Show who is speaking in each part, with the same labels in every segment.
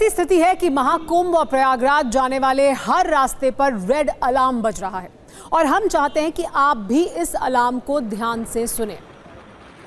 Speaker 1: ऐसी स्थिति है कि महाकुंभ और प्रयागराज जाने वाले हर रास्ते पर रेड अलार्म बज रहा है और हम चाहते हैं कि आप भी इस अलार्म को ध्यान से सुने।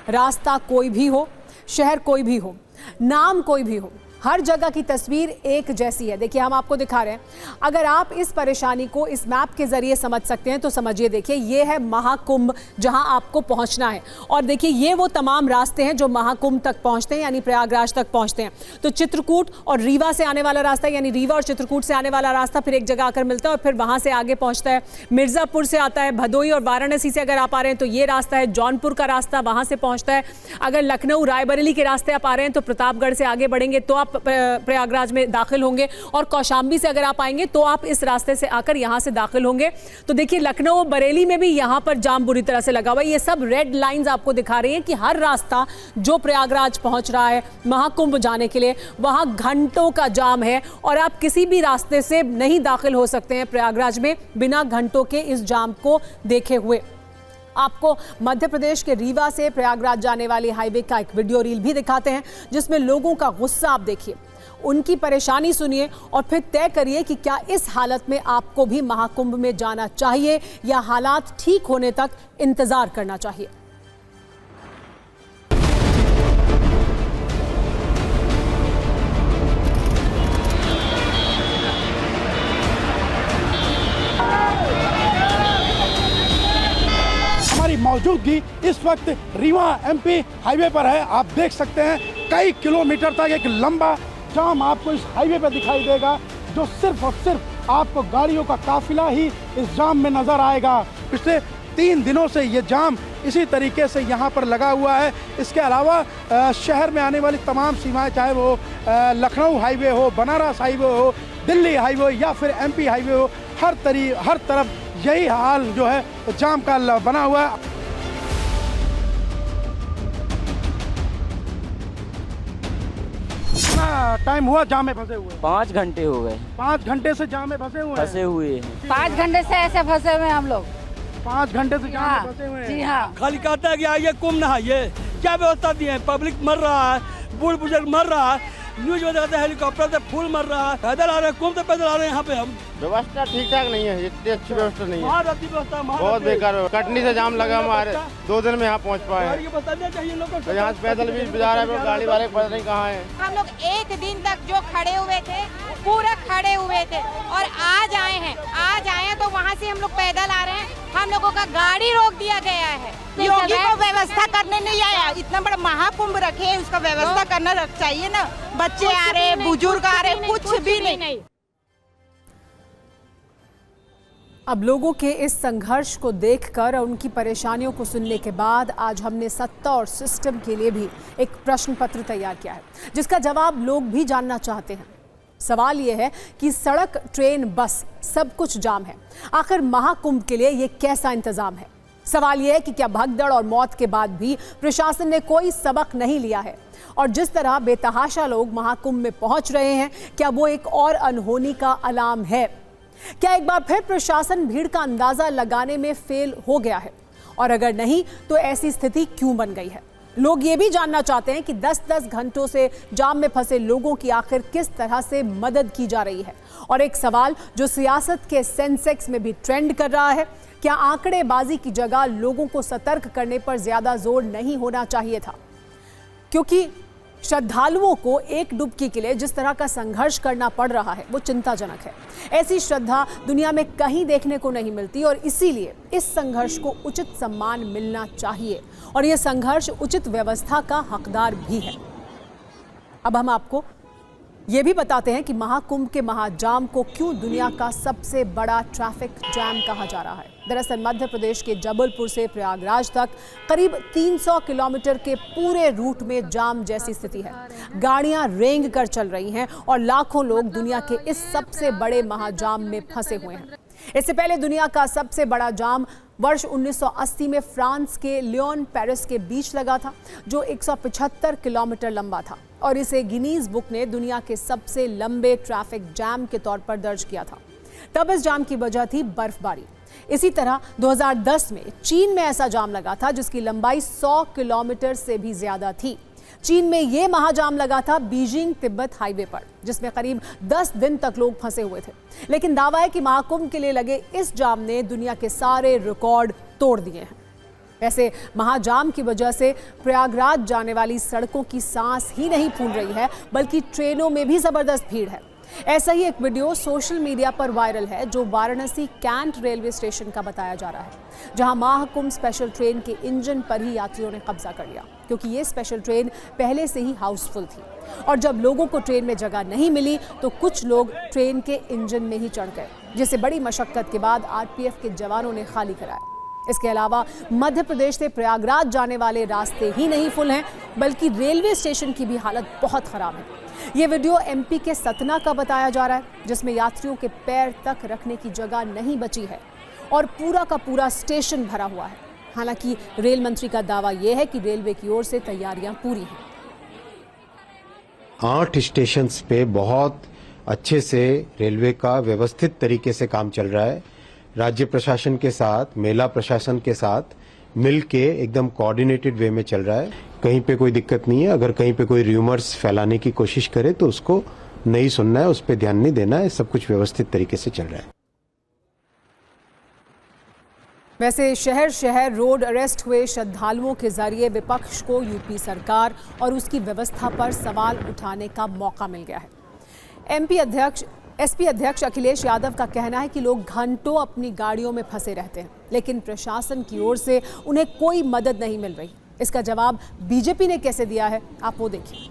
Speaker 1: रास्ता कोई भी हो, शहर कोई भी हो, नाम कोई भी हो, हर जगह की तस्वीर एक जैसी है। देखिए, हम आपको दिखा रहे हैं। अगर आप इस परेशानी को इस मैप के जरिए समझ सकते हैं तो समझिए। देखिए, ये है महाकुंभ जहां आपको पहुंचना है और देखिए ये वो तमाम रास्ते हैं जो महाकुंभ तक पहुंचते हैं, यानी प्रयागराज तक पहुंचते हैं। तो चित्रकूट और रीवा से आने वाला रास्ता, यानी रीवा और चित्रकूट से आने वाला रास्ता फिर एक जगह आकर मिलता है और फिर वहां से आगे पहुंचता है। मिर्जापुर से आता है, भदोही और वाराणसी से अगर आप आ रहे हैं तो ये रास्ता है। जौनपुर का रास्ता वहां से पहुंचता है। अगर लखनऊ रायबरेली के रास्ते आप आ रहे हैं तो प्रतापगढ़ से आगे बढ़ेंगे तो आप प्रयागराज में दाखिल होंगे और कौशाम्बी से अगर आप आएंगे तो आप इस रास्ते से आकर यहां से दाखिल होंगे। तो देखिए, लखनऊ बरेली में भी यहां पर जाम बुरी तरह से लगा हुआ है। ये सब रेड लाइंस आपको दिखा रही हैं कि हर रास्ता जो प्रयागराज पहुंच रहा है महाकुंभ जाने के लिए, वहां घंटों का जाम है और आप किसी भी रास्ते से नहीं दाखिल हो सकते हैं प्रयागराज में बिना घंटों के इस जाम को देखे हुए। आपको मध्य प्रदेश के रीवा से प्रयागराज जाने वाली हाईवे का एक वीडियो रील भी दिखाते हैं जिसमें लोगों का गुस्सा आप देखिए, उनकी परेशानी सुनिए और फिर तय करिए कि क्या इस हालत में आपको भी महाकुंभ में जाना चाहिए या हालात ठीक होने तक इंतजार करना चाहिए।
Speaker 2: हमारी मौजूदगी इस वक्त रीवा एमपी हाईवे पर है। आप देख सकते हैं कई किलोमीटर तक एक लंबा जाम आपको इस हाईवे पर दिखाई देगा, जो सिर्फ और सिर्फ आपको गाड़ियों का काफिला ही इस जाम में नजर आएगा। पिछले 3 दिनों से ये जाम इसी तरीके से यहाँ पर लगा हुआ है। इसके अलावा शहर में आने वाली तमाम सीमाएं, चाहे वो लखनऊ हाईवे हो, बनारस हाईवे हो, दिल्ली हाईवे हो या फिर एमपी हाईवे हो, हर तरफ यही हाल जो है जाम का बना हुआ है। टाइम हुआ जाम में फंसे हुए?
Speaker 3: 5 घंटे हो गए।
Speaker 2: 5 घंटे से जाम में फंसे हुए हैं?
Speaker 4: 5 घंटे से ऐसे फंसे हुए हम लोग।
Speaker 2: 5 घंटे से जाम में फंसे हुए हैं?
Speaker 4: जी हाँ।
Speaker 5: खाली कहता है कि आइए कुंभ नहाइए, क्या व्यवस्था दी है? पब्लिक मर रहा है, बूढ़ बुजुर्ग मर रहा है, न्यूज में दिखाते हैं हेलीकॉप्टर से फूल मर रहा है, पैदल आ रहे हैं, कुंभ से पैदल आ रहे हैं। यहाँ पे हम
Speaker 6: व्यवस्था ठीक ठाक नहीं है, इतनी अच्छी व्यवस्था नहीं है,
Speaker 5: व्यवस्था
Speaker 6: बहुत बेकार। कटनी से जाम लगा, हमारे 2 दिन में यहाँ पहुँच पाए। तो यहाँ से पैदल भी जा रहे हैं, गाड़ी वाले पता नहीं कहाँ है।
Speaker 7: हम लोग 1 दिन तक जो खड़े हुए थे, पूरा खड़े हुए थे और आज आए हैं तो वहाँ से हम लोग पैदल आ रहे हैं। हम लोगों का गाड़ी रोक दिया गया है। योगी को व्यवस्था करने नहीं आया, इतना बड़ा महाकुंभ रखे, उसका व्यवस्था करना चाहिए ना। बच्चे आ रहे, बुजुर्ग आ रहे, कुछ भी नहीं।
Speaker 1: अब लोगों के इस संघर्ष को देखकर और उनकी परेशानियों को सुनने के बाद आज हमने सत्ता और सिस्टम के लिए भी एक प्रश्न पत्र तैयार किया है जिसका जवाब लोग भी जानना चाहते हैं। सवाल यह है कि सड़क, ट्रेन, बस सब कुछ जाम है। आखिर महाकुंभ के लिए ये कैसा इंतजाम है? सवाल यह है कि क्या भगदड़ और मौत के बाद भी प्रशासन ने कोई सबक नहीं लिया है और जिस तरह बेतहाशा लोग महाकुंभ में पहुंच रहे हैं, क्या वो एक और अनहोनी का अलार्म है? क्या एक बार फिर प्रशासन भीड़ का अंदाजा लगाने में फेल हो गया है? और अगर नहीं तो ऐसी स्थिति क्यों बन गई है? लोग ये भी जानना चाहते हैं कि 10-10 घंटों से जाम में फंसे लोगों की आखिर किस तरह से मदद की जा रही है। और एक सवाल जो सियासत के सेंसेक्स में भी ट्रेंड कर रहा है, क्या आंकड़ेबाजी की जगह लोगों को सतर्क करने पर ज्यादा जोर नहीं होना चाहिए था? क्योंकि श्रद्धालुओं को एक डुबकी के लिए जिस तरह का संघर्ष करना पड़ रहा है वो चिंताजनक है। ऐसी श्रद्धा दुनिया में कहीं देखने को नहीं मिलती और इसीलिए इस संघर्ष को उचित सम्मान मिलना चाहिए और यह संघर्ष उचित व्यवस्था का हकदार भी है। अब हम आपको ये भी बताते हैं कि महाकुंभ के महाजाम को क्यों दुनिया का सबसे बड़ा ट्रैफिक जैम कहा जा रहा है। दरअसल मध्य प्रदेश के जबलपुर से प्रयागराज तक करीब 300 किलोमीटर के पूरे रूट में जाम जैसी स्थिति है। गाड़ियां रेंग कर चल रही हैं और लाखों लोग दुनिया के इस सबसे बड़े महाजाम में फंसे हुए हैं। इससे पहले दुनिया का सबसे बड़ा जाम वर्ष 1980 में फ्रांस के लियोन पेरिस के बीच लगा था, जो 175 किलोमीटर लंबा था और इसे गिनीज बुक ने दुनिया के सबसे लंबे ट्रैफिक जैम के तौर पर दर्ज किया था। तब इस जाम की वजह थी बर्फबारी। इसी तरह 2010 में चीन में ऐसा जाम लगा था जिसकी लंबाई 100 किलोमीटर से भी ज्यादा थी। चीन में ये महाजाम लगा था बीजिंग तिब्बत हाईवे पर, जिसमें करीब 10 दिन तक लोग फंसे हुए थे। लेकिन दावा है कि महाकुंभ के लिए लगे इस जाम ने दुनिया के सारे रिकॉर्ड तोड़ दिए हैं। वैसे महाजाम की वजह से प्रयागराज जाने वाली सड़कों की सांस ही नहीं फूल रही है, बल्कि ट्रेनों में भी जबरदस्त भीड़ है। ऐसा ही एक वीडियो सोशल मीडिया पर वायरल है, जो वाराणसी कैंट रेलवे स्टेशन का बताया जा रहा है, जहां महाकुंभ स्पेशल ट्रेन के इंजन पर ही यात्रियों ने कब्जा कर लिया, क्योंकि ये स्पेशल ट्रेन पहले से ही हाउसफुल थी। और जब लोगों को ट्रेन में जगह नहीं मिली तो कुछ लोग ट्रेन के इंजन में ही चढ़ गए, जिसे बड़ी मशक्कत के बाद आरपीएफ के जवानों ने खाली कराया। इसके अलावा मध्य प्रदेश से प्रयागराज जाने वाले रास्ते ही नहीं फुल हैं, बल्कि रेलवे स्टेशन की भी हालत बहुत खराब है। ये वीडियो एमपी के सतना का बताया जा रहा है, जिसमें यात्रियों के पैर तक रखने की जगह नहीं बची है और पूरा का पूरा स्टेशन भरा हुआ है। हालांकि रेल मंत्री का दावा यह है कि रेलवे की ओर से तैयारियां पूरी हैं।
Speaker 3: 8 स्टेशंस पे बहुत अच्छे से रेलवे का व्यवस्थित तरीके से काम चल रहा है। राज्य प्रशासन के साथ, मेला प्रशासन के साथ मिलके एकदम कोऑर्डिनेटेड वे में चल रहा है। कहीं पे कोई दिक्कत नहीं है। अगर कहीं पे कोई र्यूमर्स फैलाने की कोशिश करे तो उसको नहीं सुनना है, उस पर ध्यान नहीं देना है। सब कुछ व्यवस्थित तरीके से चल रहा है।
Speaker 1: वैसे शहर शहर रोड अरेस्ट हुए श्रद्धालुओं के जरिए विपक्ष को यूपी सरकार और उसकी व्यवस्था पर सवाल उठाने का मौका मिल गया है। एसपी अध्यक्ष अखिलेश यादव का कहना है कि लोग घंटों अपनी गाड़ियों में फंसे रहते हैं, लेकिन प्रशासन की ओर से उन्हें कोई मदद नहीं मिल रही। इसका जवाब बीजेपी ने कैसे दिया है, आप वो देखिए।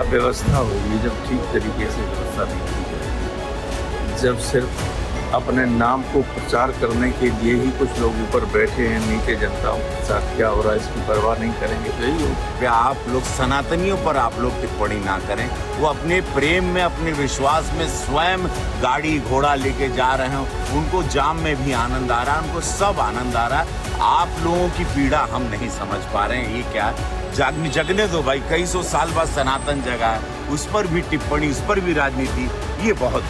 Speaker 8: व्यवस्था होगी जब ठीक तरीके से व्यवस्था नहीं की जाएगी, जब सिर्फ अपने नाम को प्रचार करने के लिए ही कुछ लोग ऊपर बैठे हैं, नीचे जनता के साथ क्या हो रहा है इसकी परवाह नहीं करेंगे तो यही होगा।
Speaker 9: आप लोग सनातनियों पर आप लोग टिप्पणी ना करें। वो अपने प्रेम में, अपने विश्वास में स्वयं गाड़ी घोड़ा लेके जा रहे हैं, उनको जाम में भी आनंद आ रहा है, उनको सब आनंद आ रहा है। आप लोगों की पीड़ा हम नहीं समझ पा रहे हैं। ये क्या जगने दो भाई, कई सौ साल बाद सनातन जगह है, उस पर भी टिप्पणी, उस पर भी राजनीति, ये बहुत।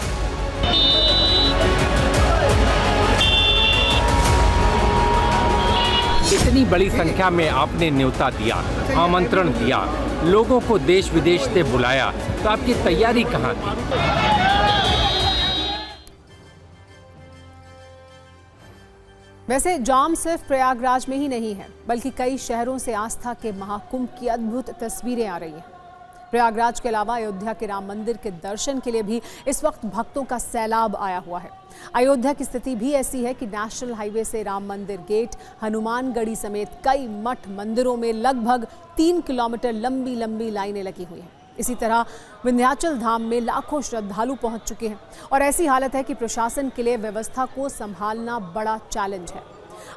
Speaker 10: इतनी बड़ी संख्या में आपने न्योता दिया, आमंत्रण दिया, लोगों को देश विदेश से बुलाया, तो आपकी तैयारी कहाँ थी?
Speaker 1: वैसे जाम सिर्फ प्रयागराज में ही नहीं है, बल्कि कई शहरों से आस्था के महाकुंभ की अद्भुत तस्वीरें आ रही हैं। प्रयागराज के अलावा अयोध्या के राम मंदिर के दर्शन के लिए भी इस वक्त भक्तों का सैलाब आया हुआ है। अयोध्या की स्थिति भी ऐसी है कि नेशनल हाईवे से राम मंदिर गेट, हनुमानगढ़ी समेत कई मठ मंदिरों में लगभग 3 किलोमीटर लंबी लंबी लाइनें लगी हुई हैं। इसी तरह विंध्याचल धाम में लाखों श्रद्धालु पहुंच चुके हैं और ऐसी हालत है कि प्रशासन के लिए व्यवस्था को संभालना बड़ा चैलेंज है।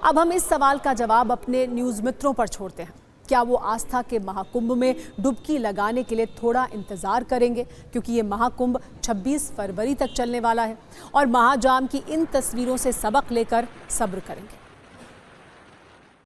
Speaker 1: अब हम इस सवाल का जवाब अपने न्यूज़ मित्रों पर छोड़ते हैं। क्या वो आस्था के महाकुंभ में डुबकी लगाने के लिए थोड़ा इंतजार करेंगे, क्योंकि ये महाकुंभ 26 फरवरी तक चलने वाला है, और महाजाम की इन तस्वीरों से सबक लेकर सब्र करेंगे।